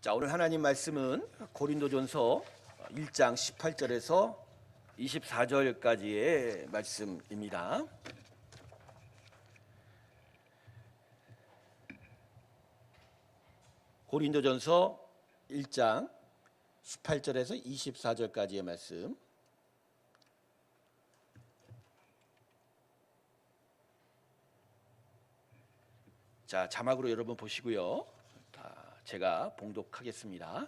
자, 오늘 하나님 말씀은 고린도전서 1장 18절에서 24절까지의 말씀입니다. 고린도전서 1장 18절에서 24절까지의 말씀. 자, 자막으로 여러분 보시고요. 제가 봉독하겠습니다.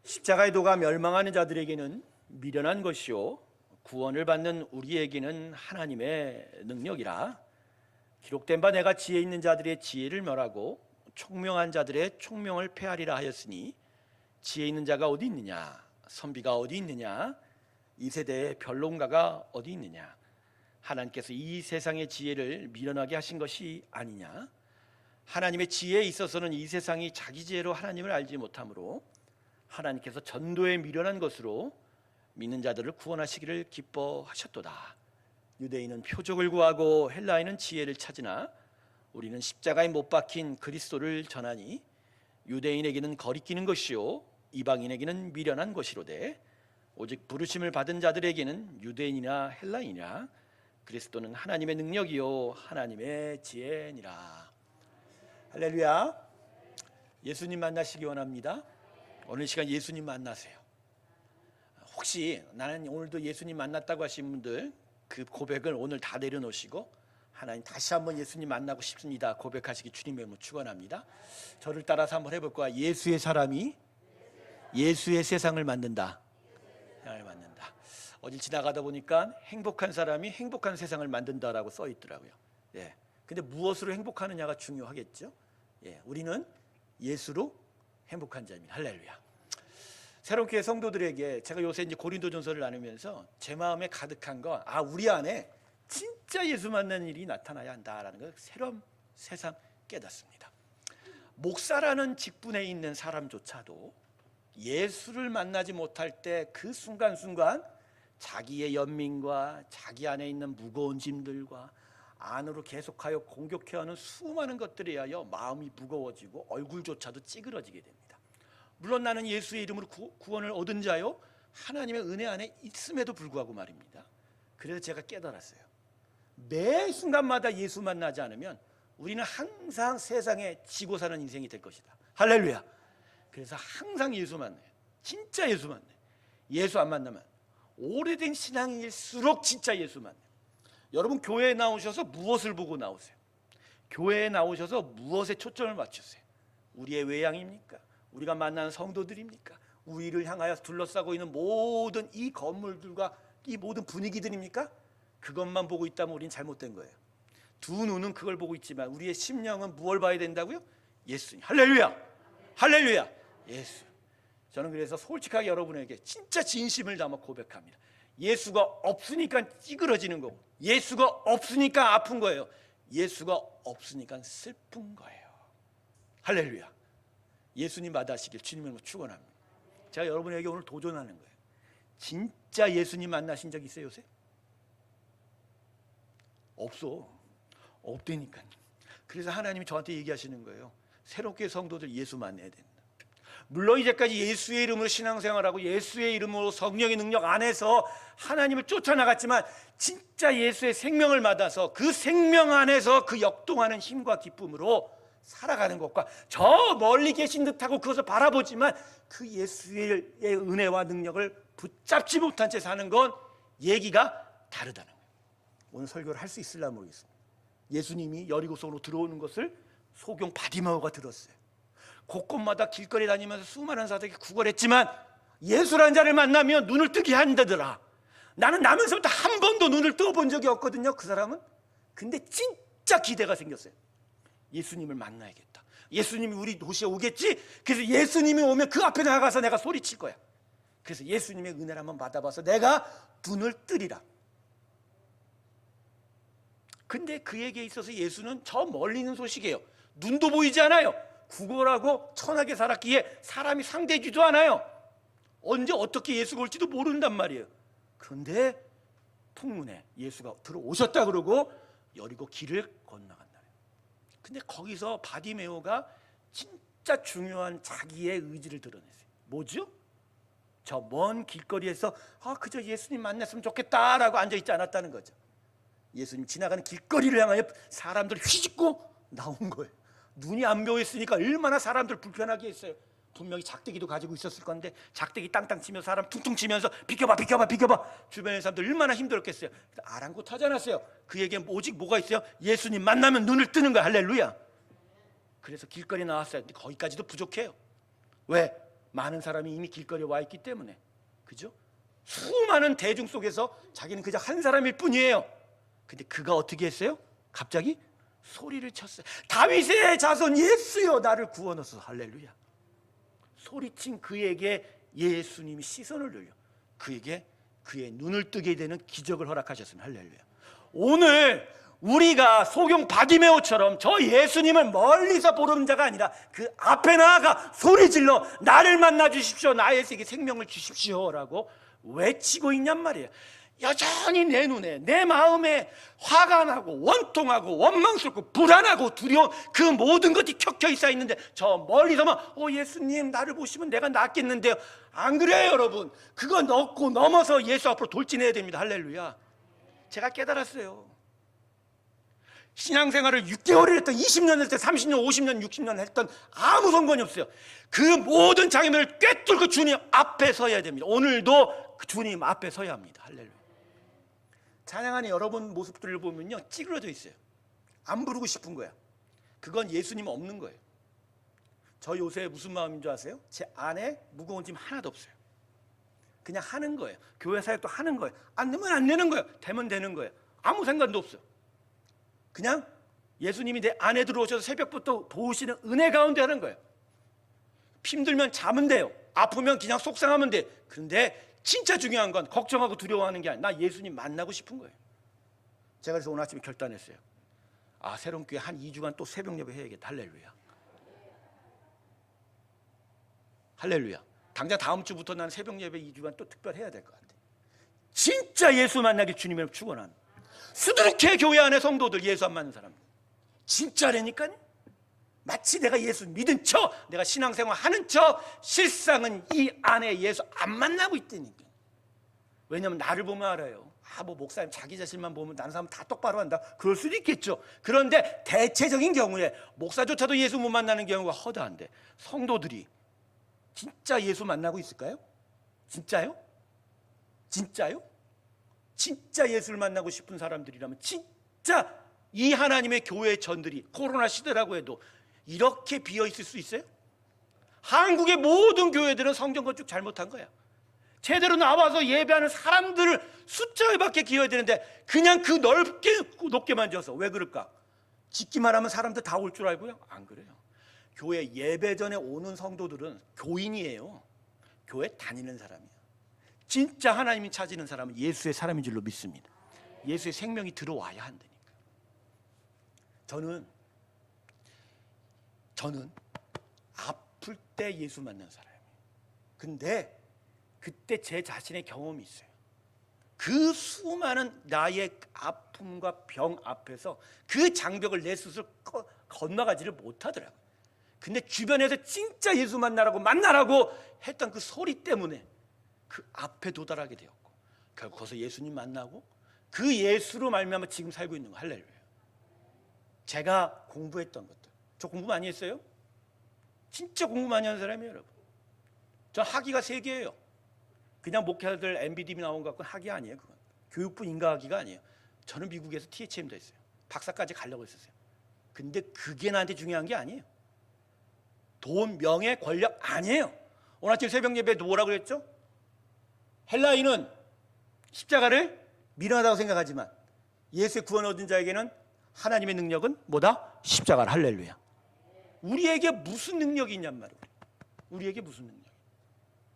십자가의 도가 멸망하는 자들에게는 미련한 것이요 구원을 받는 우리에게는 하나님의 능력이라. 기록된 바 내가 지혜 있는 자들의 지혜를 멸하고 총명한 자들의 총명을 폐하리라 하였으니 지혜 있는 자가 어디 있느냐, 선비가 어디 있느냐, 이 세대의 변론가가 어디 있느냐. 하나님께서 이 세상의 지혜를 미련하게 하신 것이 아니냐. 하나님의 지혜에 있어서는 이 세상이 자기 지혜로 하나님을 알지 못하므로 하나님께서 전도에 미련한 것으로 믿는 자들을 구원하시기를 기뻐하셨도다. 유대인은 표적을 구하고 헬라인은 지혜를 찾으나 우리는 십자가에 못 박힌 그리스도를 전하니 유대인에게는 거리끼는 것이요 이방인에게는 미련한 것이로되 오직 부르심을 받은 자들에게는 유대인이나 헬라인이나 그리스도는 하나님의 능력이요 하나님의 지혜니라. 할렐루야. 예수님 만나시기 원합니다. 오늘 시간 예수님 만나세요. 혹시 나는 오늘도 예수님 만났다고 하신 분들 그 고백을 오늘 다 내려놓으시고 하나님 다시 한번 예수님 만나고 싶습니다 고백하시기 주님의 이름으로 축원합니다. 저를 따라서 한번 해볼 거야. 예수의 사람이 예수의 세상을 만든다. 세상을 만든다. 어딜 지나가다 보니까 행복한 사람이 행복한 세상을 만든다라고 써 있더라고요. 예. 근데 무엇으로 행복하느냐가 중요하겠죠. 예, 우리는 예수로 행복한 자입니다. 할렐루야. 새롭게 성도들에게 제가 요새 이제 고린도전서를 나누면서 제 마음에 가득한 건 우리 안에 진짜 예수 만나는 일이 나타나야 한다라는 걸 새로운 세상 깨닫습니다. 목사라는 직분에 있는 사람조차도 예수를 만나지 못할 때 그 순간순간 자기의 연민과 자기 안에 있는 무거운 짐들과 안으로 계속하여 공격해하는 수많은 것들에 의하여 마음이 무거워지고 얼굴조차도 찌그러지게 됩니다. 물론 나는 예수의 이름으로 구원을 얻은 자요 하나님의 은혜 안에 있음에도 불구하고 말입니다. 그래서 제가 깨달았어요. 매 순간마다 예수 만나지 않으면 우리는 항상 세상에 지고 사는 인생이 될 것이다. 할렐루야. 그래서 항상 예수 만나요. 진짜 예수 만나요. 예수 안 만나면 오래된 신앙일수록 진짜 예수 만나요. 여러분 교회에 나오셔서 무엇을 보고 나오세요? 교회에 나오셔서 무엇에 초점을 맞추세요? 우리의 외양입니까? 우리가 만나는 성도들입니까? 우리를 향하여 둘러싸고 있는 모든 이 건물들과 이 모든 분위기들입니까? 그것만 보고 있다면 우리는 잘못된 거예요. 두 눈은 그걸 보고 있지만 우리의 심령은 무엇을 봐야 된다고요? 예수님. 할렐루야. 할렐루야. 예수. 저는 그래서 솔직하게 여러분에게 진짜 진심을 담아 고백합니다. 예수가 없으니까 찌그러지는 거고 예수가 없으니까 아픈 거예요. 예수가 없으니까 슬픈 거예요. 할렐루야. 예수님 받아시길 주님으로 축원합니다. 제가 여러분에게 오늘 도전하는 거예요. 진짜 예수님 만나신 적 있어요 요새? 없어. 없다니까. 그래서 하나님이 저한테 얘기하시는 거예요. 새롭게 성도들 예수 만나야 된다. 물론 이제까지 예수의 이름으로 신앙생활하고 예수의 이름으로 성령의 능력 안에서 하나님을 쫓아나갔지만 진짜 예수의 생명을 받아서 그 생명 안에서 그 역동하는 힘과 기쁨으로 살아가는 것과 저 멀리 계신 듯하고 그것을 바라보지만 그 예수의 은혜와 능력을 붙잡지 못한 채 사는 건 얘기가 다르다는 거예요. 오늘 설교를 할 수 있을까 모르겠습니다. 예수님이 여리고성으로 들어오는 것을 소경 바디마오가 들었어요. 곳곳마다 길거리 다니면서 수많은 사람들에게 구걸했지만 예수라는 자를 만나면 눈을 뜨게 한다더라. 나는 나면서부터 한 번도 눈을 떠본 적이 없거든요. 그 사람은. 근데 진짜 기대가 생겼어요. 예수님을 만나야겠다. 예수님이 우리 도시에 오겠지. 그래서 예수님이 오면 그 앞에 나가서 내가 소리칠 거야. 그래서 예수님의 은혜를 한번 받아봐서 내가 눈을 뜨리라. 근데 그에게 있어서 예수는 저 멀리 있는 소식이에요. 눈도 보이지 않아요. 구걸하고 천하게 살았기에 사람이 상대지도 않아요. 언제 어떻게 예수가 올지도 모른단 말이에요. 그런데 풍문에 예수가 들어오셨다 그러고 여리고 길을 건너간다. 근데 거기서 바디메오가 진짜 중요한 자기의 의지를 드러냈어요. 뭐죠? 저 먼 길거리에서 그저 예수님 만났으면 좋겠다라고 앉아있지 않았다는 거죠. 예수님 지나가는 길거리를 향하여 사람들 휘짓고 나온 거예요. 눈이 안 보였으니까 얼마나 사람들 불편하게 했어요. 분명히 작대기도 가지고 있었을 건데 작대기 땅땅 치면서 사람 퉁퉁 치면서 비켜봐 비켜봐 비켜봐, 주변의 사람들 얼마나 힘들었겠어요. 아랑곳하지 않았어요. 그에게 오직 뭐가 있어요? 예수님 만나면 눈을 뜨는 거야. 할렐루야. 그래서 길거리에 나왔어요. 근데 거기까지도 부족해요. 왜? 많은 사람이 이미 길거리에 와 있기 때문에. 그죠? 수많은 대중 속에서 자기는 그저 한 사람일 뿐이에요. 근데 그가 어떻게 했어요? 갑자기 소리를 쳤어요. 다윗의 자손 예수여 나를 구원하소서. 할렐루야. 소리친 그에게 예수님이 시선을 돌려 그에게 그의 눈을 뜨게 되는 기적을 허락하셨습니다. 할렐루야. 오늘 우리가 소경 바디메오처럼 저 예수님을 멀리서 보는 자가 아니라 그 앞에 나아가 소리질러 나를 만나 주십시오, 나에게 생명을 주십시오라고 외치고 있냔 말이에요. 여전히 내 눈에 내 마음에 화가 나고 원통하고 원망스럽고 불안하고 두려운 그 모든 것이 켜켜이 쌓여 있는데 저 멀리서만 예수님 나를 보시면 내가 낫겠는데요. 안 그래요 여러분. 그거 넣고 넘어서 예수 앞으로 돌진해야 됩니다. 할렐루야. 제가 깨달았어요. 신앙생활을 6개월을 했던 20년 했던 30년 50년 60년 했던 아무 상관이 없어요. 그 모든 장애물을 꿰뚫고 주님 앞에 서야 됩니다. 오늘도 주님 앞에 서야 합니다. 할렐루야. 찬양하는 여러분 모습들을 보면요 찌그러져 있어요. 안 부르고 싶은 거야. 그건 예수님 없는 거예요. 저 요새 무슨 마음인 줄 아세요? 제 안에 무거운 짐 하나도 없어요. 그냥 하는 거예요. 교회 사역도 하는 거예요. 안 되면 안 되는 거예요. 되면 되는 거예요. 아무 상관도 없어요. 그냥 예수님이 내 안에 들어오셔서 새벽부터 도우시는 은혜 가운데 하는 거예요. 힘들면 자면 돼요. 아프면 그냥 속상하면 돼. 그런데 진짜 중요한 건 걱정하고 두려워하는 게 아니라 나 예수님 만나고 싶은 거예요. 제가 그래서 오늘 아침에 결단했어요. 새로운 교회 한 2주간 또 새벽 예배 해야겠다. 할렐루야. 할렐루야. 당장 다음 주부터 나는 새벽 예배 2주간 또 특별 해야 될 것 같아. 진짜 예수 만나기 주님을 축원하는 수두룩해 교회 안에 성도들 예수 안 맞는 사람 진짜라니까요. 마치 내가 예수 믿은 척 내가 신앙생활 하는 척 실상은 이 안에 예수 안 만나고 있다니까. 왜냐하면 나를 보면 알아요. 뭐 목사님 자기 자신만 보면 다른 사람 다 똑바로 한다. 그럴 수도 있겠죠. 그런데 대체적인 경우에 목사조차도 예수 못 만나는 경우가 허다한데 성도들이 진짜 예수 만나고 있을까요? 진짜요? 진짜요? 진짜 예수를 만나고 싶은 사람들이라면 진짜 이 하나님의 교회의 전들이 코로나 시대라고 해도 이렇게 비어있을 수 있어요? 한국의 모든 교회들은 성경 건축 잘못한 거야. 제대로 나와서 예배하는 사람들을 숫자에 밖에 기어야 되는데 그냥 그 높게만 지어서. 왜 그럴까? 짓기만 하면 사람들 다 올 줄 알고요? 안 그래요. 교회 예배 전에 오는 성도들은 교인이에요. 교회 다니는 사람이에요. 진짜 하나님이 찾는 사람은 예수의 사람인 줄로 믿습니다. 예수의 생명이 들어와야 한다니까. 저는 아플 때 예수 만난 사람이에요. 근데 그때 제 자신의 경험이 있어요. 그 수많은 나의 아픔과 병 앞에서 그 장벽을 내 스스로 건너가지를 못하더라고요. 근데 주변에서 진짜 예수 만나라고 했던 그 소리 때문에 그 앞에 도달하게 되었고 결국 거기서 예수님 만나고 그 예수로 말미암아 지금 살고 있는 거. 할렐루야. 제가 공부했던 것들, 저 공부 많이 했어요? 진짜 공부 많이 하는 사람이에요 여러분. 저 학위가 3개예요 그냥 목회자들 MBDB 나온 것 같고는 학위 아니에요. 그건 교육부 인가학위가 아니에요. 저는 미국에서 THM도 했어요. 박사까지 가려고 했었어요. 근데 그게 나한테 중요한 게 아니에요. 돈, 명예, 권력 아니에요. 오늘 아침 새벽 예배에 뭐라고 그랬죠? 헬라인은 십자가를 미련하다고 생각하지만 예수의 구원 얻은 자에게는 하나님의 능력은 뭐다? 십자가를. 할렐루야. 우리에게 무슨 능력이 있냔 말이에요. 우리에게 무슨 능력?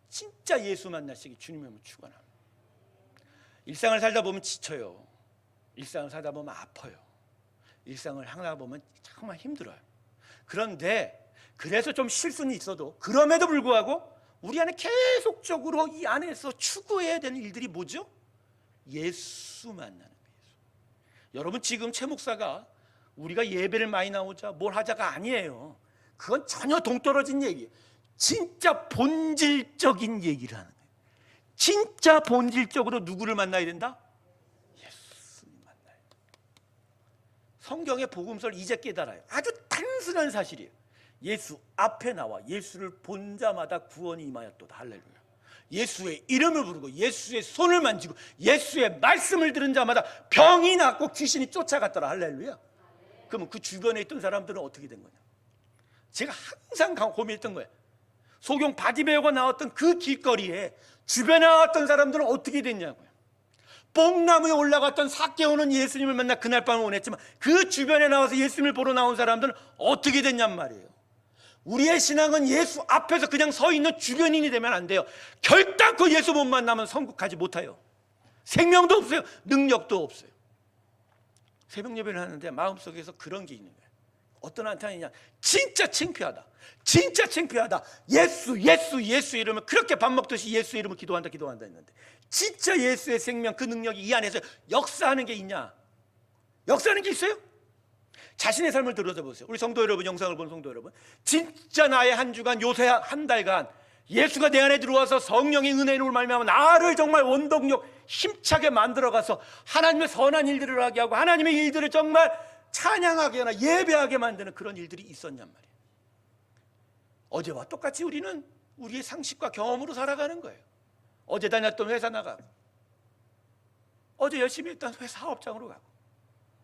진짜 예수 만나시기 주님의 축원합니다. 일상을 살다 보면 지쳐요. 일상을 살다 보면 아파요. 일상을 하다 보면 정말 힘들어요. 그런데 그래서 좀 실수는 있어도 그럼에도 불구하고 우리 안에 계속적으로 이 안에서 추구해야 되는 일들이 뭐죠? 예수 만나는 거예요. 여러분 지금 최 목사가 우리가 예배를 많이 나오자 뭘 하자가 아니에요. 그건 전혀 동떨어진 얘기예요. 진짜 본질적인 얘기를 하는 거예요. 진짜 본질적으로 누구를 만나야 된다? 예수님 만나야 된다. 성경의 복음서를 이제 깨달아요. 아주 단순한 사실이에요. 예수 앞에 나와 예수를 본 자마다 구원이 임하였도다. 할렐루야. 예수의 이름을 부르고 예수의 손을 만지고 예수의 말씀을 들은 자마다 병이 낫고 귀신이 쫓아갔더라. 할렐루야. 그러면 그 주변에 있던 사람들은 어떻게 된 거냐? 제가 항상 고민했던 거예요. 소경 바디메오가 나왔던 그 길거리에 주변에 나왔던 사람들은 어떻게 됐냐고요. 뽕나무에 올라갔던 삭개오는 예수님을 만나 그날 밤을 원했지만 그 주변에 나와서 예수님을 보러 나온 사람들은 어떻게 됐냔 말이에요. 우리의 신앙은 예수 앞에서 그냥 서 있는 주변인이 되면 안 돼요. 결단코 예수 못 만나면 성국하지 못해요. 생명도 없어요. 능력도 없어요. 새벽 예배를 하는데 마음속에서 그런 게 있는 거예요. 어떤 한탄이냐, 진짜 창피하다, 진짜 창피하다. 예수 예수 예수 이러면 그렇게 밥 먹듯이 예수 이름을 기도한다 했는데 진짜 예수의 생명 그 능력이 이 안에서 역사하는 게 있냐? 역사하는 게 있어요? 자신의 삶을 들어줘 보세요. 우리 성도 여러분, 영상을 보는 성도 여러분, 진짜 나의 한 주간, 요새 한 달간 예수가 내 안에 들어와서 성령의 은혜로 말미암아 나를 정말 원동력 힘차게 만들어가서 하나님의 선한 일들을 하게 하고 하나님의 일들을 정말 찬양하게 하나 예배하게 만드는 그런 일들이 있었냔 말이에요. 어제와 똑같이 우리는 우리의 상식과 경험으로 살아가는 거예요. 어제 다녔던 회사 나가고, 어제 열심히 했던 사업장으로 가고,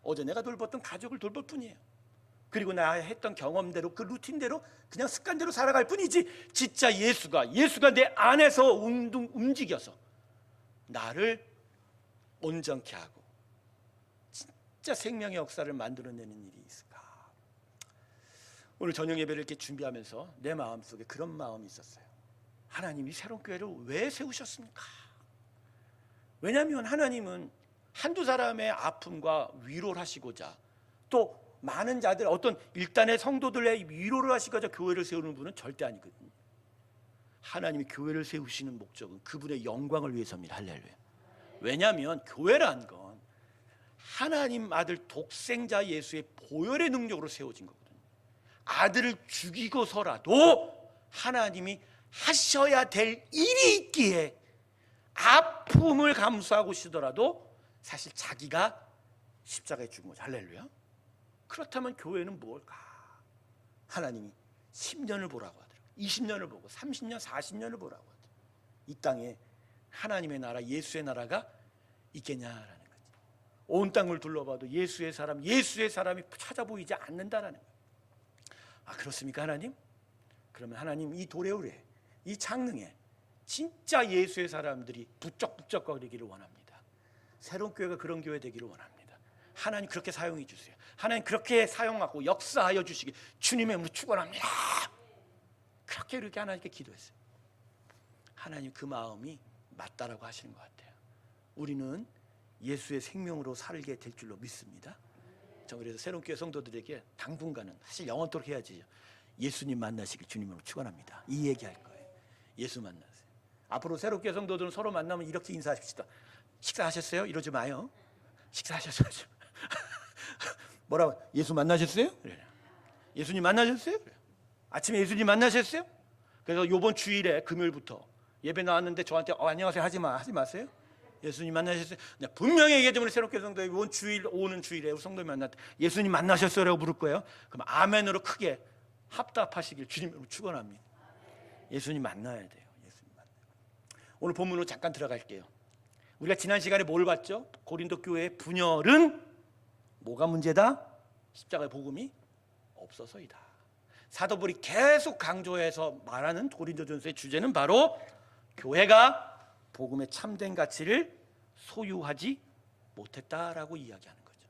어제 내가 돌봤던 가족을 돌볼 뿐이에요. 그리고 나 했던 경험대로 그 루틴대로 그냥 습관대로 살아갈 뿐이지, 진짜 예수가 내 안에서 움직여서 나를 온전케 하고 진짜 생명의 역사를 만들어내는 일이 있을까? 오늘 저녁 예배를 이렇게 준비하면서 내 마음속에 그런 마음이 있었어요. 하나님이 새로운 교회를 왜 세우셨습니까? 왜냐하면 하나님은 한두 사람의 아픔과 위로를 하시고자, 또 많은 자들, 어떤 일단의 성도들의 위로를 하시고자 교회를 세우는 분은 절대 아니거든요. 하나님이 교회를 세우시는 목적은 그분의 영광을 위해서입니다. 할렐루야. 왜냐하면 교회란 건 하나님 아들 독생자 예수의 보혈의 능력으로 세워진 거거든요. 아들을 죽이고서라도 하나님이 하셔야 될 일이 있기에 아픔을 감수하고 시더라도 사실 자기가 십자가에 죽은 거죠. 할렐루야. 그렇다면 교회는 뭘까? 하나님이 10년을 보라고 하더라고요. 20년을 보고 30년, 40년을 보라고 하더라고요. 이 땅에 하나님의 나라, 예수의 나라가 있겠냐라는 거죠. 온 땅을 둘러봐도 예수의 사람이 찾아 보이지 않는다라는 거예요. 아, 그렇습니까 하나님? 그러면 하나님 이 도래우레, 이 창릉에 진짜 예수의 사람들이 부쩍부쩍거리기를 원합니다. 새로운 교회가 그런 교회 되기를 원합니다. 하나님 그렇게 사용해 주세요. 하나님 그렇게 사용하고 역사하여 주시기 주님의 이름으로 축원합니다. 그렇게 하나님께 기도했어요. 하나님 그 마음이 맞다라고 하시는 것 같아요. 우리는 예수의 생명으로 살게 될 줄로 믿습니다. 저 그래서 새로운 교회 성도들에게 당분간은 사실 영원토록 해야지, 예수님 만나시길 주님으로 축원합니다. 이 얘기할 거예요. 예수 만나세요. 앞으로 새로운 교회 성도들은 서로 만나면 이렇게 인사하십시다. 식사하셨어요? 이러지 마요. 식사하셨어요? 뭐라고? 예수 만나셨어요? 그래. 예수님 만나셨어요? 그래. 아침에 예수님 만나셨어요? 그래서 이번 주일에 금요일부터 예배 나왔는데 저한테 안녕하세요 하지 마세요. 예수님 만나셨어요? 분명히 얘기해주면 새롭게 성도 이번 주일 오는 주일에 성도님 만났다. 예수님 만나셨어요라고 물을 거예요. 그럼 아멘으로 크게 합답하시길 주님으로 축원합니다. 예수님 만나야 돼요. 예수님 만나요. 오늘 본문으로 잠깐 들어갈게요. 우리가 지난 시간에 뭘 봤죠? 고린도 교회의 분열은 뭐가 문제다? 십자가의 복음이 없어서이다. 사도 바울이 계속 강조해서 말하는 고린도전서의 주제는 바로 교회가 복음의 참된 가치를 소유하지 못했다라고 이야기하는 거죠.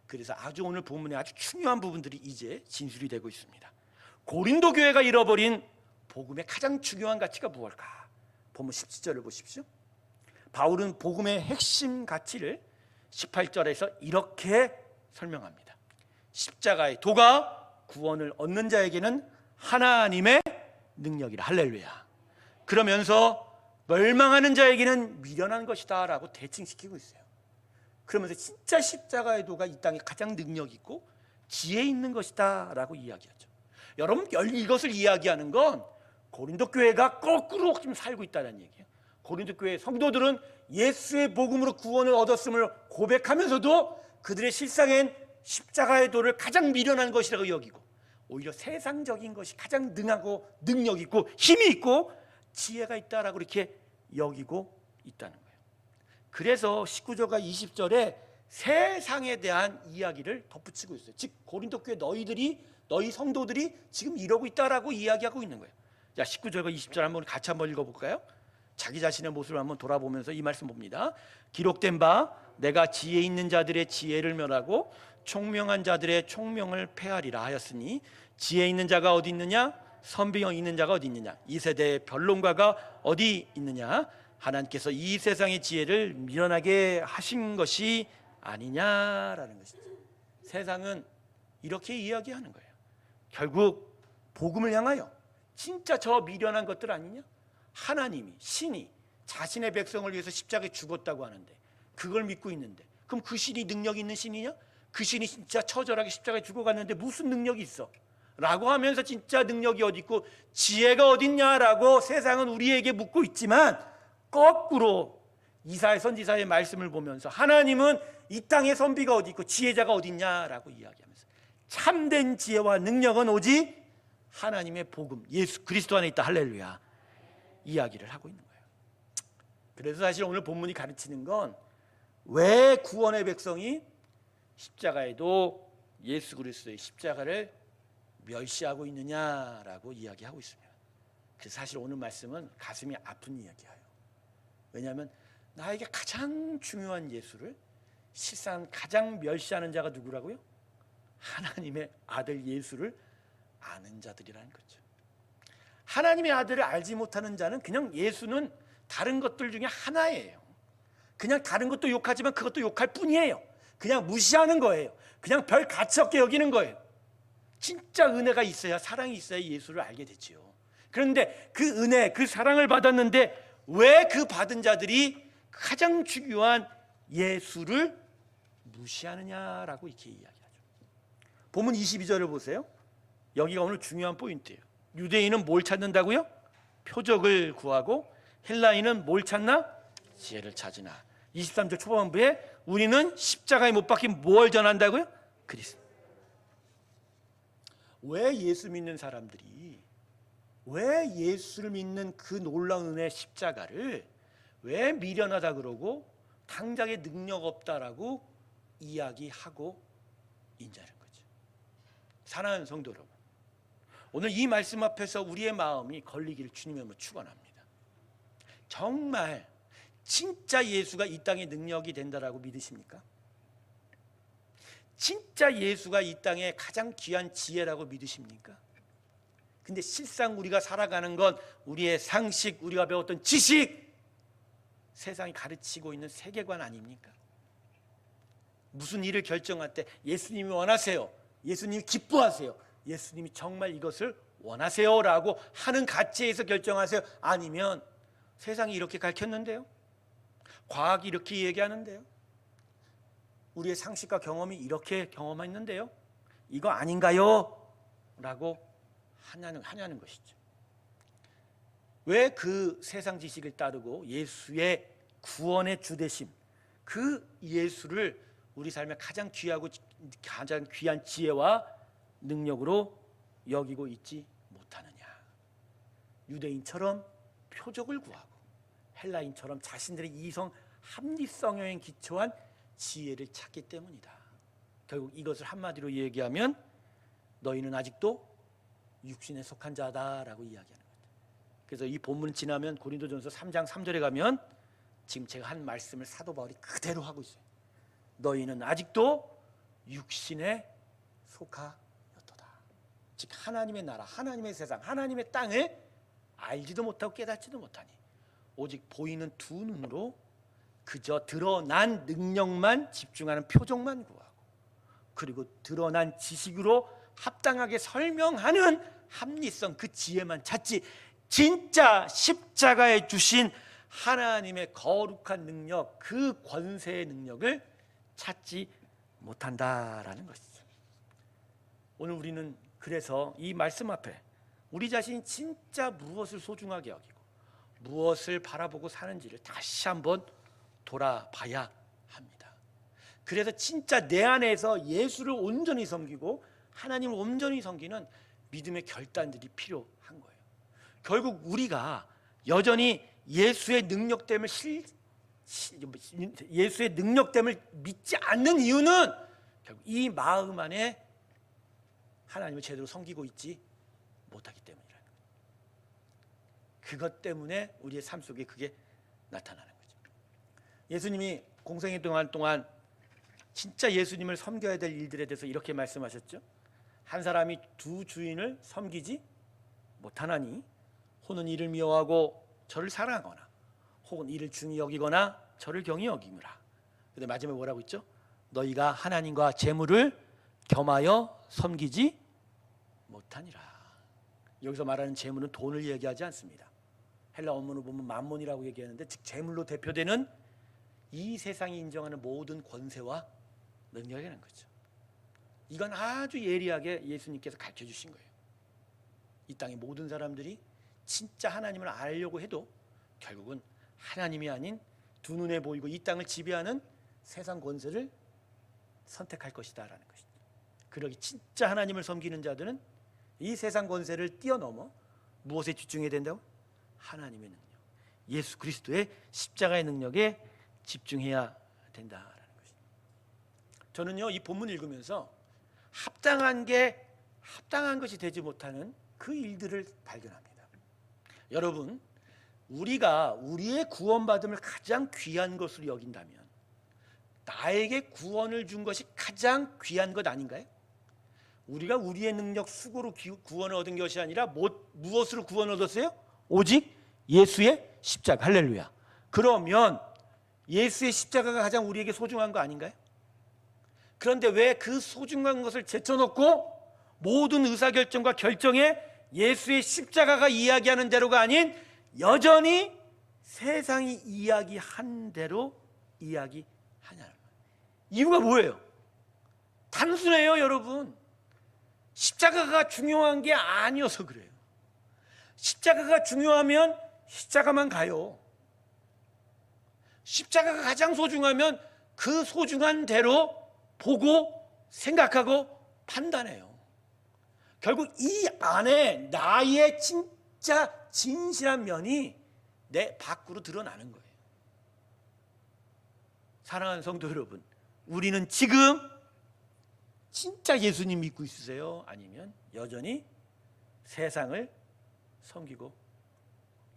그래서 아주 오늘 본문의 아주 중요한 부분들이 이제 진술이 되고 있습니다. 고린도 교회가 잃어버린 복음의 가장 중요한 가치가 무엇일까? 본문 17절을 보십시오. 바울은 복음의 핵심 가치를 18절에서 이렇게 설명합니다. 십자가의 도가 구원을 얻는 자에게는 하나님의 능력이라. 할렐루야. 그러면서 멸망하는 자에게는 미련한 것이다 라고 대칭시키고 있어요. 그러면서 진짜 십자가의 도가 이 땅에 가장 능력 있고 지혜 있는 것이다 라고 이야기하죠. 여러분 이것을 이야기하는 건 고린도 교회가 거꾸로 지금 살고 있다는 얘기예요. 고린도 교회 성도들은 예수의 복음으로 구원을 얻었음을 고백하면서도 그들의 실상엔 십자가의 도를 가장 미련한 것이라고 여기고 오히려 세상적인 것이 가장 능하고 능력 있고 힘이 있고 지혜가 있다라고 이렇게 여기고 있다는 거예요. 그래서 19절과 20절에 세상에 대한 이야기를 덧붙이고 있어요. 즉 고린도 교회 너희 성도들이 지금 이러고 있다라고 이야기하고 있는 거예요. 자, 19절과 20절 같이 한번 읽어볼까요? 자기 자신의 모습을 한번 돌아보면서 이 말씀 봅니다. 기록된 바 내가 지혜 있는 자들의 지혜를 멸하고 총명한 자들의 총명을 폐하리라 하였으니 지혜 있는 자가 어디 있느냐? 선비형 있는 자가 어디 있느냐? 이 세대의 변론가가 어디 있느냐? 하나님께서 이 세상의 지혜를 미련하게 하신 것이 아니냐라는 것이죠. 세상은 이렇게 이야기하는 거예요. 결국 복음을 향하여 진짜 저 미련한 것들 아니냐? 하나님이 신이 자신의 백성을 위해서 십자가에 죽었다고 하는데 그걸 믿고 있는데 그럼 그 신이 능력 있는 신이냐? 그 신이 진짜 처절하게 십자가에 죽어갔는데 무슨 능력이 있어? 라고 하면서 진짜 능력이 어디 있고 지혜가 어디 있냐라고 세상은 우리에게 묻고 있지만 거꾸로 이사야 선지자의 말씀을 보면서 하나님은 이 땅에 선비가 어디 있고 지혜자가 어디 있냐라고 이야기하면서 참된 지혜와 능력은 오직 하나님의 복음 예수 그리스도 안에 있다. 할렐루야. 이야기를 하고 있는 거예요. 그래서 사실 오늘 본문이 가르치는 건 왜 구원의 백성이 십자가에도 예수 그리스도의 십자가를 멸시하고 있느냐라고 이야기하고 있습니다. 그래서 사실 오늘 말씀은 가슴이 아픈 이야기예요. 왜냐하면 나에게 가장 중요한 예수를 실상 가장 멸시하는 자가 누구라고요? 하나님의 아들 예수를 아는 자들이라는 거죠. 하나님의 아들을 알지 못하는 자는 그냥 예수는 다른 것들 중에 하나예요. 그냥 다른 것도 욕하지만 그것도 욕할 뿐이에요. 그냥 무시하는 거예요. 그냥 별 가치 없게 여기는 거예요. 진짜 은혜가 있어야 사랑이 있어야 예수를 알게 되지요. 그런데 그 은혜 그 사랑을 받았는데 왜 그 받은 자들이 가장 중요한 예수를 무시하느냐라고 이렇게 이야기하죠. 본문 22절을 보세요. 여기가 오늘 중요한 포인트예요. 유대인은 뭘 찾는다고요? 표적을 구하고 헬라인은 뭘 찾나? 지혜를 찾으나. 23절 초반부에 우리는 십자가에 못 박힌 뭘 전한다고요? 그리스도. 왜 예수 믿는 사람들이 왜 예수를 믿는 그 놀라운 은혜 십자가를 왜 미련하다 그러고 당장에 능력 없다라고 이야기하고 있냐는 거죠. 사랑하는 성도 여러분, 오늘 이 말씀 앞에서 우리의 마음이 걸리기를 주님의 이름으로 축원합니다. 정말 진짜 예수가 이 땅에 능력이 된다라고 믿으십니까? 진짜 예수가 이 땅에 가장 귀한 지혜라고 믿으십니까? 근데 실상 우리가 살아가는 건 우리의 상식, 우리가 배웠던 지식, 세상이 가르치고 있는 세계관 아닙니까? 무슨 일을 결정할 때 예수님이 원하세요, 예수님이 기뻐하세요, 예수님이 정말 이것을 원하세요라고 하는 가치에서 결정하세요? 아니면 세상이 이렇게 가르쳤는데요, 과학이 이렇게 얘기하는데요, 우리의 상식과 경험이 이렇게 경험했는데요, 이거 아닌가요? 라고 하냐는 것이죠. 왜 그 세상 지식을 따르고 예수의 구원의 주되심, 그 예수를 우리 삶에 가장 귀하고 가장 귀한 지혜와 능력으로 여기고 있지 못하느냐? 유대인처럼 표적을 구하고 헬라인처럼 자신들의 이성 합리성에 기초한 지혜를 찾기 때문이다. 결국 이것을 한마디로 얘기하면 너희는 아직도 육신에 속한 자다라고 이야기하는 거죠. 그래서 이 본문 지나면 고린도전서 3장 3절에 가면 지금 제가 한 말씀을 사도 바울이 그대로 하고 있어요. 너희는 아직도 육신에 속하였도다. 즉 하나님의 나라, 하나님의 세상, 하나님의 땅을 알지도 못하고 깨닫지도 못하니 오직 보이는 두 눈으로 그저 드러난 능력만 집중하는 표적만 구하고, 그리고 드러난 지식으로 합당하게 설명하는 합리성, 그 지혜만 찾지 진짜 십자가에 주신 하나님의 거룩한 능력, 그 권세의 능력을 찾지 못한다라는 것이죠. 오늘 우리는 그래서 이 말씀 앞에 우리 자신이 진짜 무엇을 소중하게 여기고 무엇을 바라보고 사는지를 다시 한번 돌아봐야 합니다. 그래서 진짜 내 안에서 예수를 온전히 섬기고 하나님을 온전히 섬기는 믿음의 결단들이 필요한 거예요. 결국 우리가 여전히 예수의 능력됨을 믿지 않는 이유는 결국 이 마음 안에 하나님을 제대로 섬기고 있지 못하기 때문이라는 거예요. 그것 때문에 우리의 삶 속에 그게 나타나는 거죠. 예수님이 공생의 동안 진짜 예수님을 섬겨야 될 일들에 대해서 이렇게 말씀하셨죠. 한 사람이 두 주인을 섬기지 못하나니 혹은 이를 미워하고 저를 사랑하거나 혹은 이를 중히 여기거나 저를 경히 여기므라. 근데 마지막에 뭐라고 있죠? 너희가 하나님과 재물을 겸하여 섬기지 못하니라. 여기서 말하는 재물은 돈을 얘기하지 않습니다. 헬라 원문을 보면 만몬이라고 얘기하는데 즉 재물로 대표되는 이 세상이 인정하는 모든 권세와 능력이라는 거죠. 이건 아주 예리하게 예수님께서 가르쳐 주신 거예요. 이 땅의 모든 사람들이 진짜 하나님을 알려고 해도 결국은 하나님이 아닌 두 눈에 보이고 이 땅을 지배하는 세상 권세를 선택할 것이다라는 것이죠. 그러기 진짜 하나님을 섬기는 자들은 이 세상 권세를 뛰어넘어 무엇에 집중해야 된다고? 하나님의 능력, 예수 그리스도의 십자가의 능력에 집중해야 된다라는 것이죠. 저는요 이 본문 읽으면서 합당한 것이 되지 못하는 그 일들을 발견합니다. 여러분, 우리가 우리의 구원받음을 가장 귀한 것으로 여긴다면 나에게 구원을 준 것이 가장 귀한 것 아닌가요? 우리가 우리의 능력 수고로 구원을 얻은 것이 아니라 무엇으로 구원을 얻었어요? 오직 예수의 십자가. 할렐루야. 그러면 예수의 십자가가 가장 우리에게 소중한 거 아닌가요? 그런데 왜 그 소중한 것을 제쳐놓고 모든 의사결정과 결정에 예수의 십자가가 이야기하는 대로가 아닌 여전히 세상이 이야기한 대로 이야기하냐는 거예요. 이유가 뭐예요? 단순해요, 여러분. 십자가가 중요한 게 아니어서 그래요. 십자가가 중요하면 십자가만 가요. 십자가가 가장 소중하면 그 소중한 대로 보고 생각하고 판단해요. 결국 이 안에 나의 진짜 진실한 면이 내 밖으로 드러나는 거예요. 사랑하는 성도 여러분, 우리는 지금 진짜 예수님 믿고 있으세요? 아니면 여전히 세상을 섬기고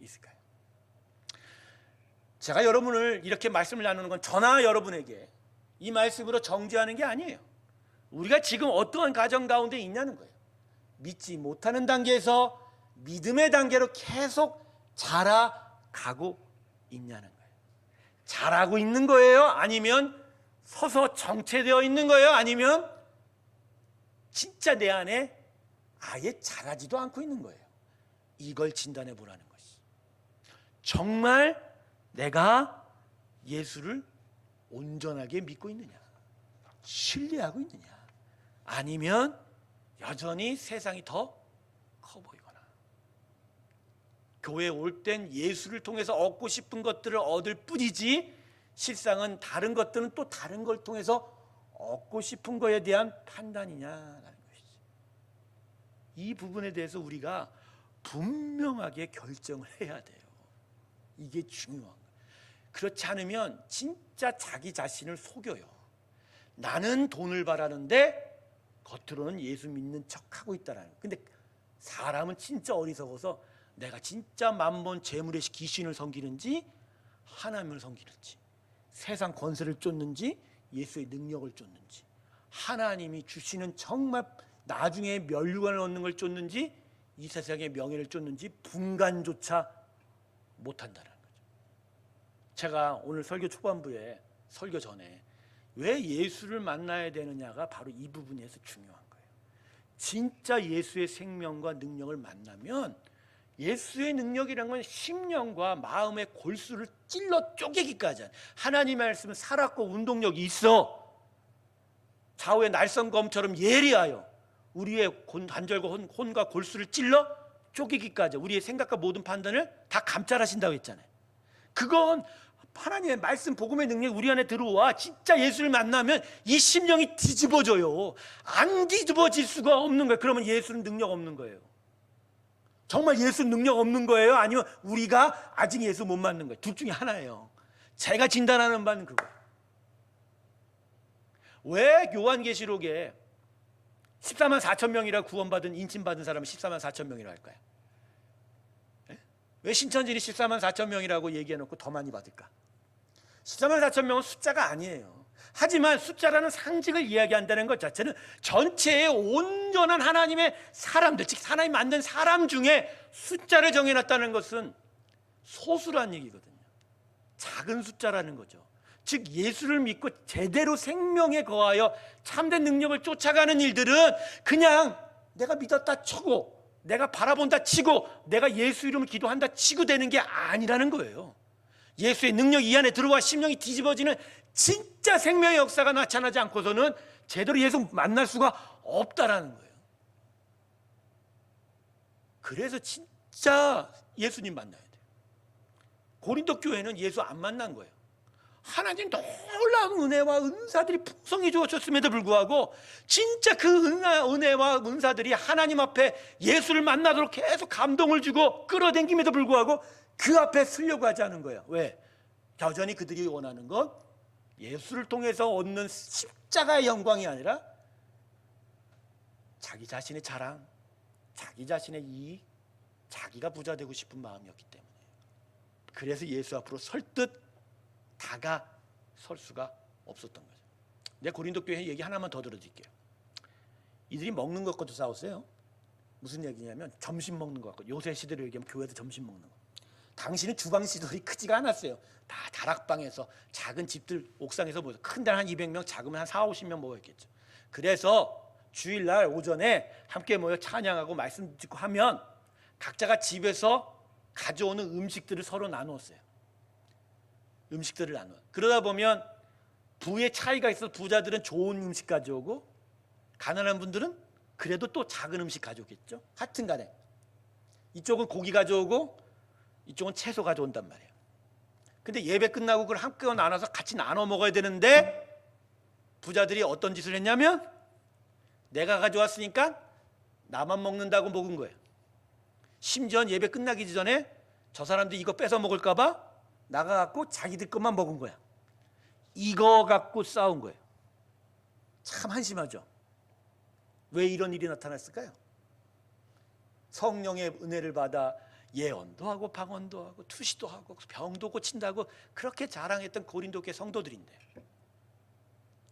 있을까요? 제가 여러분을 이렇게 말씀을 나누는 건 저나 여러분에게 이 말씀으로 정죄하는 게 아니에요. 우리가 지금 어떠한 가정 가운데 있냐는 거예요. 믿지 못하는 단계에서 믿음의 단계로 계속 자라가고 있냐는 거예요. 자라고 있는 거예요? 아니면 서서 정체되어 있는 거예요? 아니면 진짜 내 안에 아예 자라지도 않고 있는 거예요. 이걸 진단해 보라는 것이. 정말 내가 예수를 온전하게 믿고 있느냐, 신뢰하고 있느냐, 아니면 여전히 세상이 더 커 보이거나 교회에 올 땐 예수를 통해서 얻고 싶은 것들을 얻을 뿐이지 실상은 다른 것들은 또 다른 걸 통해서 얻고 싶은 거에 대한 판단이냐라는 것이지. 이 부분에 대해서 우리가 분명하게 결정을 해야 돼요. 이게 중요한 거예요. 그렇지 않으면 진짜 자기 자신을 속여요. 나는 돈을 바라는데 겉으로는 예수 믿는 척하고 있다라는 거예요. 근데 사람은 진짜 어리석어서 내가 진짜 만번 재물의 귀신을 섬기는지 하나님을 섬기는지 세상 권세를 쫓는지 예수의 능력을 쫓는지 하나님이 주시는 정말 나중에 멸류관을 얻는 걸 쫓는지 이 세상의 명예를 쫓는지 분간조차 못한다는 거죠. 제가 오늘 설교 초반부에 설교 전에 왜 예수를 만나야 되느냐가 바로 이 부분에서 중요한 거예요. 진짜 예수의 생명과 능력을 만나면 예수의 능력이란 건 심령과 마음의 골수를 찔러 쪼개기까지 하는, 하나님의 말씀은 살았고 운동력이 있어. 좌우의 날성검처럼 예리하여 우리의 관절과 혼과 골수를 찔러 쪼개기까지 우리의 생각과 모든 판단을 다 감찰하신다고 했잖아요. 그건 하나님의 말씀 복음의 능력이 우리 안에 들어와 진짜 예수를 만나면 이 심령이 뒤집어져요. 안 뒤집어질 수가 없는 거예요. 그러면 예수는 능력 없는 거예요. 정말 예수는 능력 없는 거예요? 아니면 우리가 아직 예수 못 만난 거예요? 둘 중에 하나예요. 제가 진단하는 바는 그거예요. 왜 요한계시록에 14만 4천 명이라 구원받은 인침받은 사람은 14만 4천 명이라 할까요? 왜 신천지는 14만 4천 명이라고 얘기해놓고 더 많이 받을까? 14만 4천 명은 숫자가 아니에요. 하지만 숫자라는 상징을 이야기한다는 것 자체는 전체의 온전한 하나님의 사람들, 즉 하나님 만든 사람 중에 숫자를 정해놨다는 것은 소수란 얘기거든요. 작은 숫자라는 거죠. 즉 예수를 믿고 제대로 생명에 거하여 참된 능력을 쫓아가는 일들은 그냥 내가 믿었다 치고, 내가 바라본다 치고, 내가 예수 이름을 기도한다 치고 되는 게 아니라는 거예요. 예수의 능력이 이 안에 들어와 심령이 뒤집어지는 진짜 생명의 역사가 나타나지 않고서는 제대로 예수 만날 수가 없다라는 거예요. 그래서 진짜 예수님 만나야 돼요. 고린도 교회는 예수 안 만난 거예요. 하나님 놀라운 은혜와 은사들이 풍성히 주어졌음에도 불구하고 진짜 그 은혜와 은사들이 하나님 앞에 예수를 만나도록 계속 감동을 주고 끌어당김에도 불구하고 그 앞에 서려고 하지 않은 거예요. 왜? 여전히 그들이 원하는 건 예수를 통해서 얻는 십자가의 영광이 아니라 자기 자신의 자랑, 자기 자신의 이익, 자기가 부자 되고 싶은 마음이었기 때문에. 그래서 예수 앞으로 설득 다가설 수가 없었던 거죠. 내 고린도 교회 얘기 하나만 더 들어드릴게요. 이들이 먹는 것 갖고도 싸웠어요. 무슨 얘기냐면 점심 먹는 것 갖고. 요새 시대로 얘기하면 교회에서 점심 먹는 거. 당시는 주방 시설이 크지가 않았어요. 다 다락방에서 작은 집들 옥상에서 모여서 큰 데는 한 200명, 작으면 한 40-50명 모였겠죠. 그래서 주일날 오전에 함께 모여 찬양하고 말씀 듣고 하면 각자가 집에서 가져오는 음식들을 서로 나누었어요. 음식들을 나눠. 그러다 보면 부의 차이가 있어서 부자들은 좋은 음식 가져오고 가난한 분들은 그래도 또 작은 음식 가져오겠죠. 하여튼 간에 이쪽은 고기 가져오고 이쪽은 채소 가져온단 말이에요. 근데 예배 끝나고 그걸 함께 나눠서 같이 나눠 먹어야 되는데 부자들이 어떤 짓을 했냐면 내가 가져왔으니까 나만 먹는다고 먹은 거예요. 심지어 예배 끝나기 전에 저 사람들이 이거 뺏어 먹을까 봐 나가갖고 자기들 것만 먹은 거야. 이거 갖고 싸운 거예요. 참 한심하죠. 왜 이런 일이 나타났을까요? 성령의 은혜를 받아 예언도 하고 방언도 하고 투시도 하고 병도 고친다고 그렇게 자랑했던 고린도 교회 성도들인데,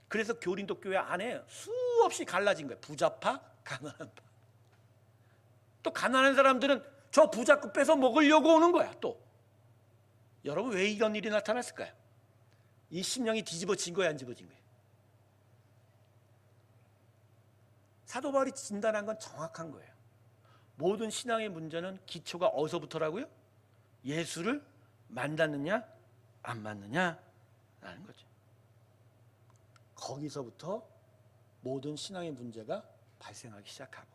그래서 고린도 교회 안에 수없이 갈라진 거예요. 부자파, 가난한 파. 또 가난한 사람들은 저 부자 거 뺏어 먹으려고 오는 거야. 또 여러분 왜 이런 일이 나타났을까요? 이 심령이 뒤집어진 거예요, 안 뒤집어진 거예요? 사도 바울이 진단한 건 정확한 거예요. 모든 신앙의 문제는 기초가 어디서부터라고요? 예수를 만났느냐 안 만느냐라는 거죠. 거기서부터 모든 신앙의 문제가 발생하기 시작하고,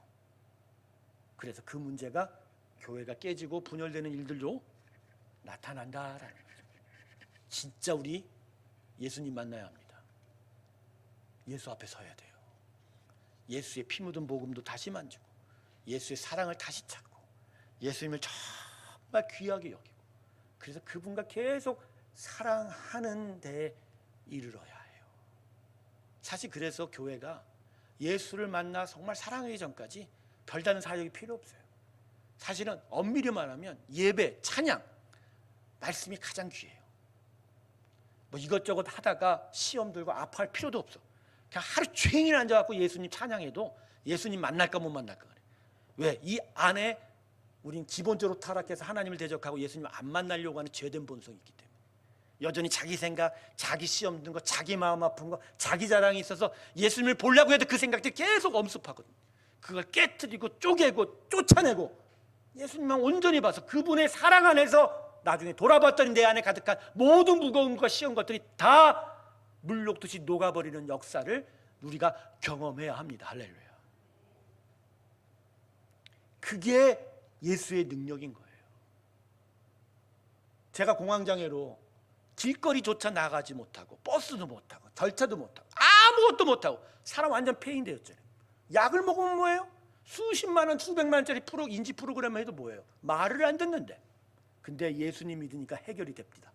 그래서 그 문제가 교회가 깨지고 분열되는 일들로 나타난다라는 거죠. 진짜 우리 예수님 만나야 합니다. 예수 앞에 서야 돼요. 예수의 피 묻은 복음도 다시 만지고 예수의 사랑을 다시 찾고 예수님을 정말 귀하게 여기고, 그래서 그분과 계속 사랑하는 데 이르러야 해요. 사실 그래서 교회가 예수를 만나 정말 사랑하기 전까지 별다른 사역이 필요 없어요. 사실은 엄밀히 말하면 예배, 찬양, 말씀이 가장 귀해요. 뭐 이것저것 하다가 시험 들고 아파할 필요도 없어. 그냥 하루 종일 앉아갖고 예수님 찬양해도 예수님 만날까 못 만날까 그래. 왜? 이 안에 우린 기본적으로 타락해서 하나님을 대적하고 예수님을 안 만나려고 하는 죄된 본성이 있기 때문에 여전히 자기 생각, 자기 시험 든 거, 자기 마음 아픈 거, 자기 자랑이 있어서 예수님을 보려고 해도 그 생각들이 계속 엄습하거든요. 그걸 깨트리고 쪼개고 쫓아내고 예수님만 온전히 봐서 그분의 사랑 안에서 나중에 돌아봤더니 내 안에 가득한 모든 무거운 것과 시험 것들이 다 물녹듯이 녹아버리는 역사를 우리가 경험해야 합니다. 할렐루야. 그게 예수의 능력인 거예요. 제가 공황장애로 길거리조차 나가지 못하고 버스도 못하고 절차도 못하고 아무것도 못하고 사람 완전 폐인되었잖아요. 약을 먹으면 뭐예요? 수십만 원, 수백만 원짜리 인지 프로그램 해도 뭐예요? 말을 안 듣는데. 근데 예수님 믿으니까 해결이 됩니다.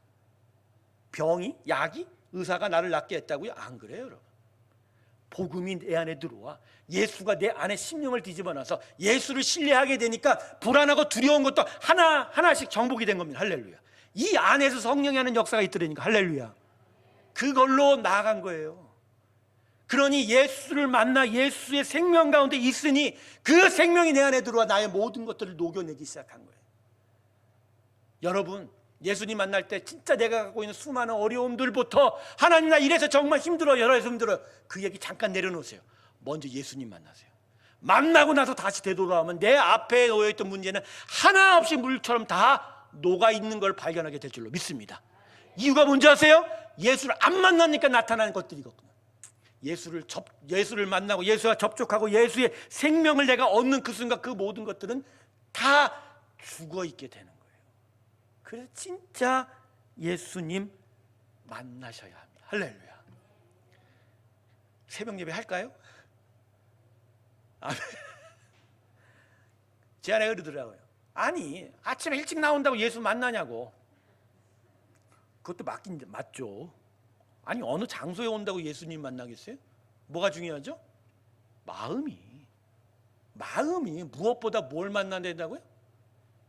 병이, 약이, 의사가 나를 낫게 했다고요? 안 그래요, 여러분. 복음이 내 안에 들어와 예수가 내 안에 심령을 뒤집어놔서 예수를 신뢰하게 되니까 불안하고 두려운 것도 하나하나씩 정복이 된 겁니다. 할렐루야. 이 안에서 성령이 하는 역사가 있더라니까. 할렐루야. 그걸로 나아간 거예요. 그러니 예수를 만나 예수의 생명 가운데 있으니 그 생명이 내 안에 들어와 나의 모든 것들을 녹여내기 시작한 거예요. 여러분, 예수님 만날 때 진짜 내가 갖고 있는 수많은 어려움들부터 하나님 나 이래서 정말 힘들어요, 이래서 힘들어요, 그 얘기 잠깐 내려놓으세요. 먼저 예수님 만나세요. 만나고 나서 다시 되돌아오면 내 앞에 놓여있던 문제는 하나 없이 물처럼 다 녹아있는 걸 발견하게 될 줄로 믿습니다. 이유가 뭔지 아세요? 예수를 안 만나니까 나타나는 것들이거든요. 예수를 만나고 예수와 접촉하고 예수의 생명을 내가 얻는 그 순간 그 모든 것들은 다 죽어있게 되는 거예요. 그래서 진짜 예수님 만나셔야 합니다. 할렐루야. 새벽 예배 할까요? 제 아내가 그러더라고요. 아니 아침에 일찍 나온다고 예수 만나냐고. 그것도 맞죠. 아니 어느 장소에 온다고 예수님 만나겠어요? 뭐가 중요하죠? 마음이 무엇보다 뭘 만나야 된다고요?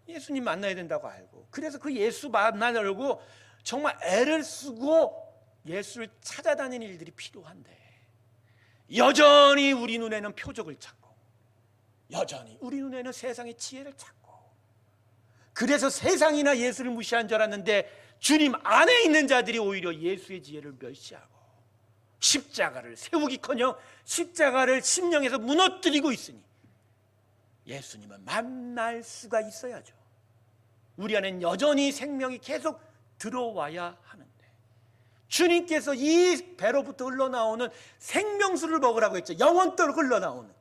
예수님 만나야 된다고 알고, 그래서 그 예수 만나려고 정말 애를 쓰고 예수를 찾아다니는 일들이 필요한데, 여전히 우리 눈에는 표적을 찾고, 여전히 우리 눈에는 세상의 지혜를 찾고, 그래서 세상이나 예수를 무시한 줄 알았는데 주님 안에 있는 자들이 오히려 예수의 지혜를 멸시하고 십자가를 세우기커녕 십자가를 심령에서 무너뜨리고 있으니 예수님을 만날 수가 있어야죠. 우리 안엔 여전히 생명이 계속 들어와야 하는데, 주님께서 이 배로부터 흘러나오는 생명수를 먹으라고 했죠. 영원토록 흘러나오는.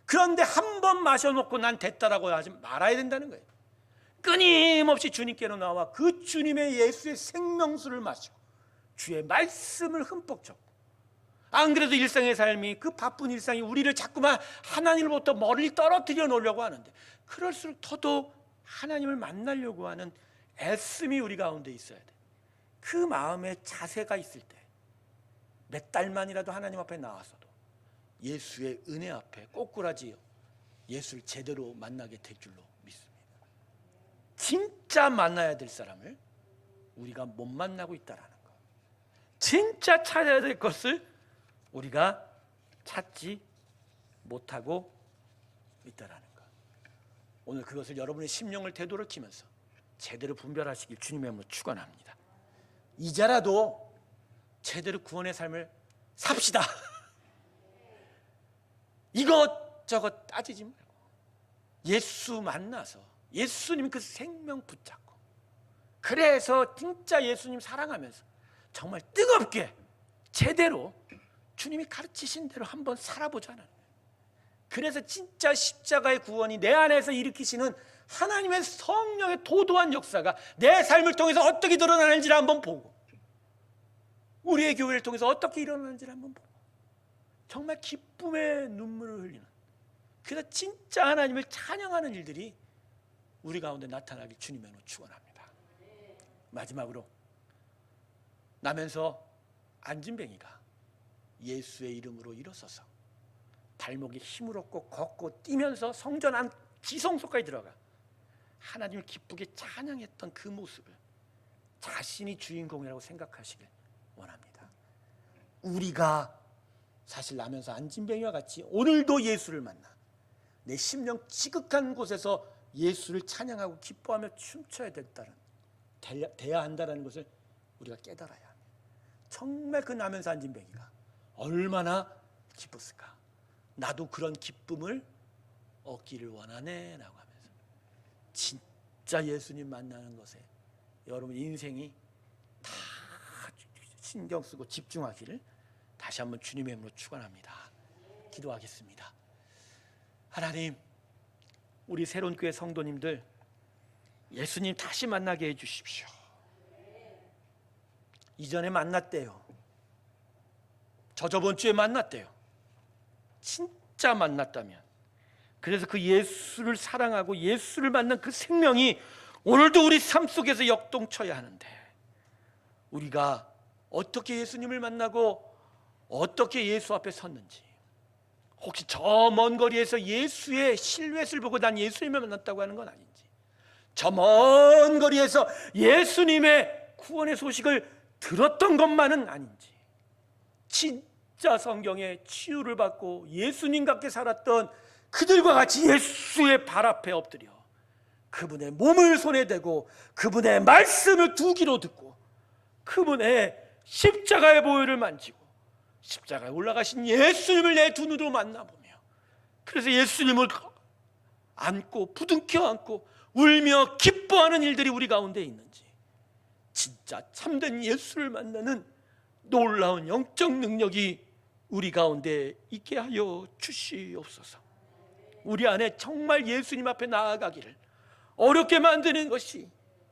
그런데 한 번 마셔놓고 난 됐다라고 하지 말아야 된다는 거예요. 끊임없이 주님께로 나와 그 주님의 예수의 생명수를 마시고 주의 말씀을 흠뻑 적고, 안 그래도 일상의 삶이, 그 바쁜 일상이 우리를 자꾸만 하나님으로부터 멀리 떨어뜨려 놓으려고 하는데, 그럴수록 더더욱 하나님을 만나려고 하는 애씀이 우리 가운데 있어야 돼. 그 마음의 자세가 있을 때 몇 달만이라도 하나님 앞에 나와서도 예수의 은혜 앞에 꼬꾸라지어 예수를 제대로 만나게 될 줄로 믿습니다. 진짜 만나야 될 사람을 우리가 못 만나고 있다라는 것, 진짜 찾아야 될 것을 우리가 찾지 못하고 있다라는 것, 오늘 그것을 여러분의 심령을 되돌이키면서 제대로 분별하시길 주님의 이름으로 축원합니다. 이제라도 제대로 구원의 삶을 삽시다. 이것저것 따지지 말고 예수 만나서 예수님 그 생명 붙잡고, 그래서 진짜 예수님 사랑하면서 정말 뜨겁게 제대로 주님이 가르치신 대로 한번 살아보자는 거예요. 그래서 진짜 십자가의 구원이 내 안에서 일으키시는 하나님의 성령의 도도한 역사가 내 삶을 통해서 어떻게 드러나는지를 한번 보고, 우리의 교회를 통해서 어떻게 일어나는지를 한번 보고, 정말 기쁨의 눈물을 흘리는, 그래서 진짜 하나님을 찬양하는 일들이 우리 가운데 나타나길 주님의 이름으로 축원합니다. 마지막으로 나면서 안진뱅이가 예수의 이름으로 일어서서 발목에 힘을 얻고 걷고 뛰면서 성전 안 지성소까지 들어가 하나님을 기쁘게 찬양했던 그 모습을 자신이 주인공이라고 생각하시길 원합니다. 우리가 사실 나면서 안진뱅이와 같이 오늘도 예수를 만나 내 심령 지극한 곳에서 예수를 찬양하고 기뻐하며 춤춰야 돼야 한다는 것을 우리가 깨달아야 합니다. 정말 그 나면서 안진뱅이가 얼마나 기뻤을까. 나도 그런 기쁨을 얻기를 원하네 라고 하면서 진짜 예수님 만나는 것에 여러분 인생이 다 신경 쓰고 집중하기를 다시 한번 주님의 이름으로 축원합니다. 기도하겠습니다. 하나님, 우리 새로운 교회 성도님들, 예수님 다시 만나게 해주십시오. 이전에 만났대요. 저번 주에 만났대요. 진짜 만났다면, 그래서 그 예수를 사랑하고 예수를 만난 그 생명이 오늘도 우리 삶 속에서 역동쳐야 하는데, 우리가 어떻게 예수님을 만나고 어떻게 예수 앞에 섰는지, 혹시 저 먼 거리에서 예수의 실루엣을 보고 난 예수님을 만났다고 하는 건 아닌지, 저 먼 거리에서 예수님의 구원의 소식을 들었던 것만은 아닌지, 진짜 성경에 치유를 받고 예수님 같게 살았던 그들과 같이 예수의 발 앞에 엎드려 그분의 몸을 손에 대고 그분의 말씀을 두 귀로 듣고 그분의 십자가의 보혈을 만지고 십자가에 올라가신 예수님을 내 두 눈으로 만나보며, 그래서 예수님을 안고 부둥켜 안고 울며 기뻐하는 일들이 우리 가운데 있는지, 진짜 참된 예수를 만나는 놀라운 영적 능력이 우리 가운데 있게 하여 주시옵소서. 우리 안에 정말 예수님 앞에 나아가기를 어렵게 만드는 것이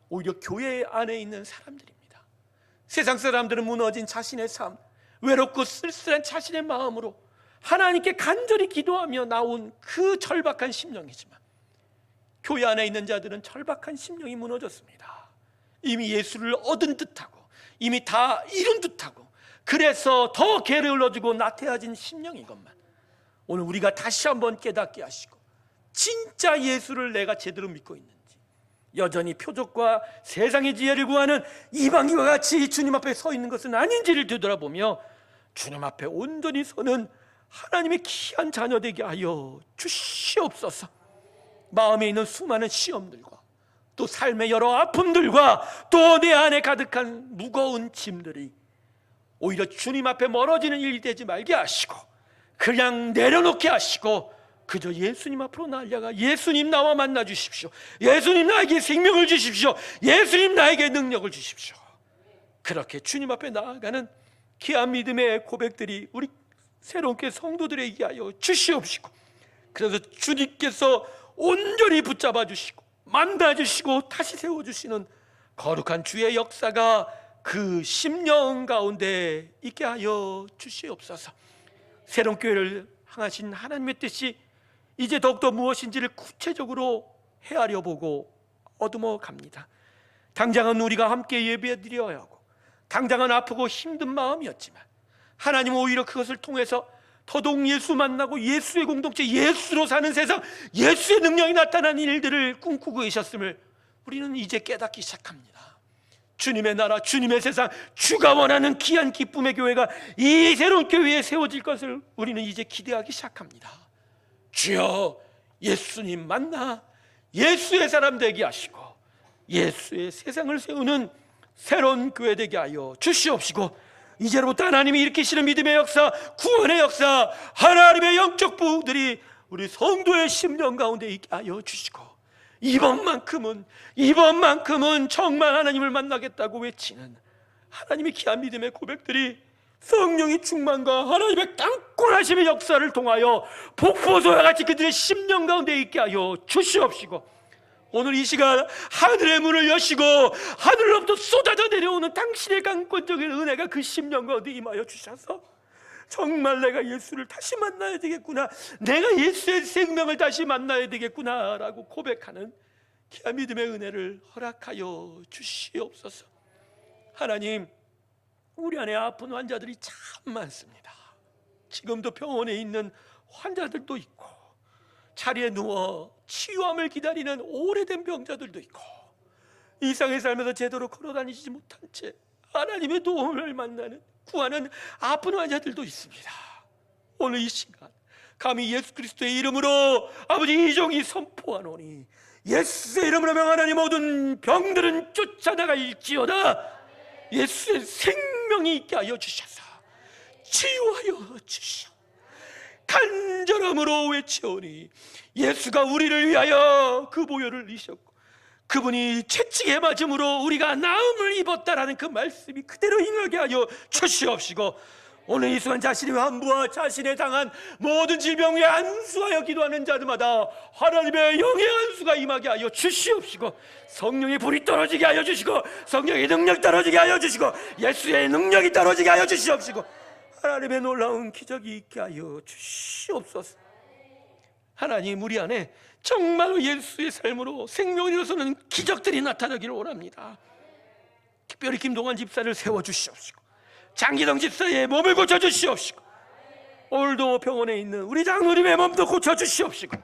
오히려 교회 안에 있는 사람들입니다. 세상 사람들은 무너진 자신의 삶, 외롭고 쓸쓸한 자신의 마음으로 하나님께 간절히 기도하며 나온 그 절박한 심령이지만, 교회 안에 있는 자들은 절박한 심령이 무너졌습니다. 이미 예수를 얻은 듯하고 이미 다 이룬 듯하고, 그래서 더 게을러지고 나태해진 심령인 것만 오늘 우리가 다시 한번 깨닫게 하시고, 진짜 예수를 내가 제대로 믿고 있는지, 여전히 표적과 세상의 지혜를 구하는 이방인과 같이 주님 앞에 서 있는 것은 아닌지를 되돌아보며 주님 앞에 온전히 서는 하나님의 귀한 자녀 되게 하여 주시옵소서. 마음에 있는 수많은 시험들과 또 삶의 여러 아픔들과 또 내 안에 가득한 무거운 짐들이 오히려 주님 앞에 멀어지는 일이 되지 말게 하시고, 그냥 내려놓게 하시고 그저 예수님 앞으로 날려가 예수님 나와 만나 주십시오. 예수님 나에게 생명을 주십시오. 예수님 나에게 능력을 주십시오. 그렇게 주님 앞에 나아가는 귀한 믿음의 고백들이 우리 새로운 교회 성도들에게 하여 주시옵시고, 그래서 주님께서 온전히 붙잡아 주시고 만나 주시고 다시 세워주시는 거룩한 주의 역사가 그 심령 가운데 있게 하여 주시옵소서. 새로운 교회를 향하신 하나님의 뜻이 이제 더욱더 무엇인지를 구체적으로 헤아려 보고 어두워 갑니다. 당장은 우리가 함께 예배 드려야 하고, 당장은 아프고 힘든 마음이었지만 하나님은 오히려 그것을 통해서 더더욱 예수 만나고 예수의 공동체, 예수로 사는 세상, 예수의 능력이 나타나는 일들을 꿈꾸고 계셨음을 우리는 이제 깨닫기 시작합니다. 주님의 나라, 주님의 세상, 주가 원하는 귀한 기쁨의 교회가 이 새로운 교회에 세워질 것을 우리는 이제 기대하기 시작합니다. 주여, 예수님 만나 예수의 사람 되게 하시고 예수의 세상을 세우는 새로운 교회 되게 하여 주시옵시고, 이제로부터 하나님이 일으키시는 믿음의 역사, 구원의 역사, 하나님의 영적 부흥들이 우리 성도의 심령 가운데 있게 하여 주시고, 이번만큼은 정말 하나님을 만나겠다고 외치는 하나님의 귀한 믿음의 고백들이 성령의 충만과 하나님의 강권하심의 역사를 통하여 폭포소와 같이 그들의 심령 가운데 있게 하여 주시옵시고, 오늘 이 시간 하늘의 문을 여시고 하늘로부터 쏟아져 내려오는 당신의 강권적인 은혜가 그 심령 가운데 임하여 주셔서 정말 내가 예수를 다시 만나야 되겠구나, 내가 예수의 생명을 다시 만나야 되겠구나 라고 고백하는 귀한 믿음의 은혜를 허락하여 주시옵소서. 하나님, 우리 안에 아픈 환자들이 참 많습니다. 지금도 병원에 있는 환자들도 있고, 자리에 누워 치유함을 기다리는 오래된 병자들도 있고, 이상의 삶에서 제대로 걸어다니지 못한 채 하나님의 도움을 만나는 구하는 아픈 환자들도 있습니다. 오늘 이 시간 감히 예수 그리스도의 이름으로 아버지 이종이 선포하노니, 예수의 이름으로 명하나니 모든 병들은 쫓아나갈지어다. 예수의 생명이 있게 하여 주셔서 치유하여 주시오. 간절함으로 외치오니 예수가 우리를 위하여 그 보혈을 흘리셨고 그분이 채찍에 맞음으로 우리가 나음을 입었다라는 그 말씀이 그대로 행하게 하여 주시옵시고, 오늘 이 순간 자신의 환부와 자신의 당한 모든 질병 위에 안수하여 기도하는 자들마다 하나님의 영의 안수가 임하게 하여 주시옵시고, 성령의 불이 떨어지게 하여 주시고, 성령의 능력 떨어지게 하여 주시고, 예수의 능력이 떨어지게 하여 주시옵시고, 하나님의 놀라운 기적이 있게 하여 주시옵소서. 하나님, 우리 안에 정말로 예수의 삶으로 생명을 일어서는 기적들이 나타나기를 원합니다. 특별히 김동환 집사를 세워주시옵시고, 장기동 집사의 몸을 고쳐주시옵시고, 오늘도 병원에 있는 우리 장로님의 몸도 고쳐주시옵시고,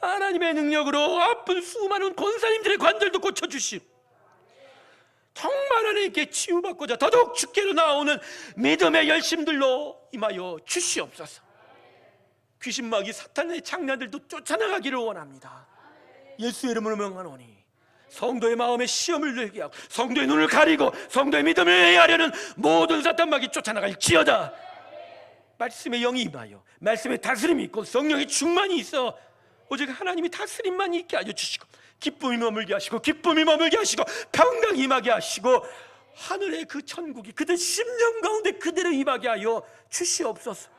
하나님의 능력으로 아픈 수많은 권사님들의 관절도 고쳐주시옵시고, 정말 하나님께 치유받고자 더더욱 주께로 나오는 믿음의 열심들로 임하여 주시옵소서. 귀신마귀 사탄의 장난들도 쫓아나가기를 원합니다. 예수의 이름으로 명하노니 성도의 마음에 시험을 들게 하고, 성도의 눈을 가리고 성도의 믿음을 해하려는 모든 사탄마귀 쫓아나갈지어다. 말씀의 영이 임하여 말씀의 다스림이 있고 성령의 충만이 있어 오직 하나님이 다스림만 있게 하여 주시고, 기쁨이 머물게 하시고, 기쁨이 머물게 하시고, 평강이 임하게 하시고, 하늘의 그 천국이 그들 심령 가운데 그대로 임하게 하여 주시옵소서.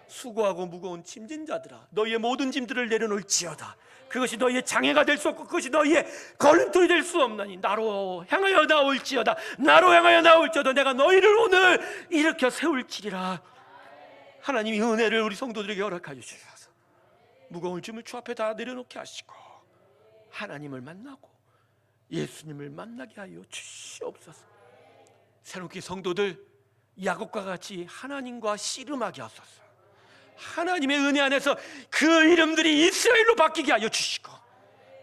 수고하고 무거운 짐진 자들아, 너희의 모든 짐들을 내려놓을지어다. 그것이 너희의 장애가 될 수 없고 그것이 너희의 걸림돌이 될 수 없나니 나로 향하여 나올지어다. 나로 향하여 나올지어다. 내가 너희를 오늘 일으켜 세울지리라. 하나님이 은혜를 우리 성도들에게 허락하여 주셔서 무거운 짐을 주 앞에 다 내려놓게 하시고, 하나님을 만나고 예수님을 만나게 하여 주시옵소서. 새롭게 성도들 야곱과 같이 하나님과 씨름하게 하소서. 하나님의 은혜 안에서 그 이름들이 이스라엘로 바뀌게 하여 주시고,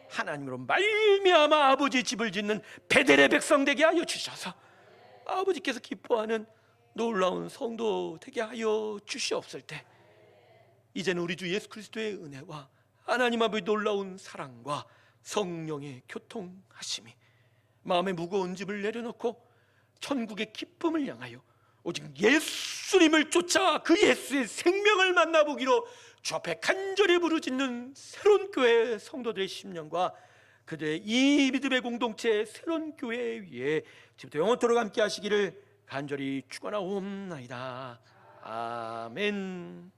하나님으로 말미암아 아버지의 집을 짓는 베델의 백성 되게 하여 주셔서 아버지께서 기뻐하는 놀라운 성도 되게 하여 주시옵을 때, 이제는 우리 주 예수 그리스도의 은혜와 하나님 아버지의 놀라운 사랑과 성령의 교통하심이 마음의 무거운 짐을 내려놓고 천국의 기쁨을 향하여 오직 예수님을 쫓아 그 예수의 생명을 만나보기로 주 앞에 간절히 부르짖는 새로운 교회 성도들의 심령과 그들의 이 믿음의 공동체의 새로운 교회 위에 지금부터 영원토록 함께 하시기를 간절히 축원하옵나이다. 아멘.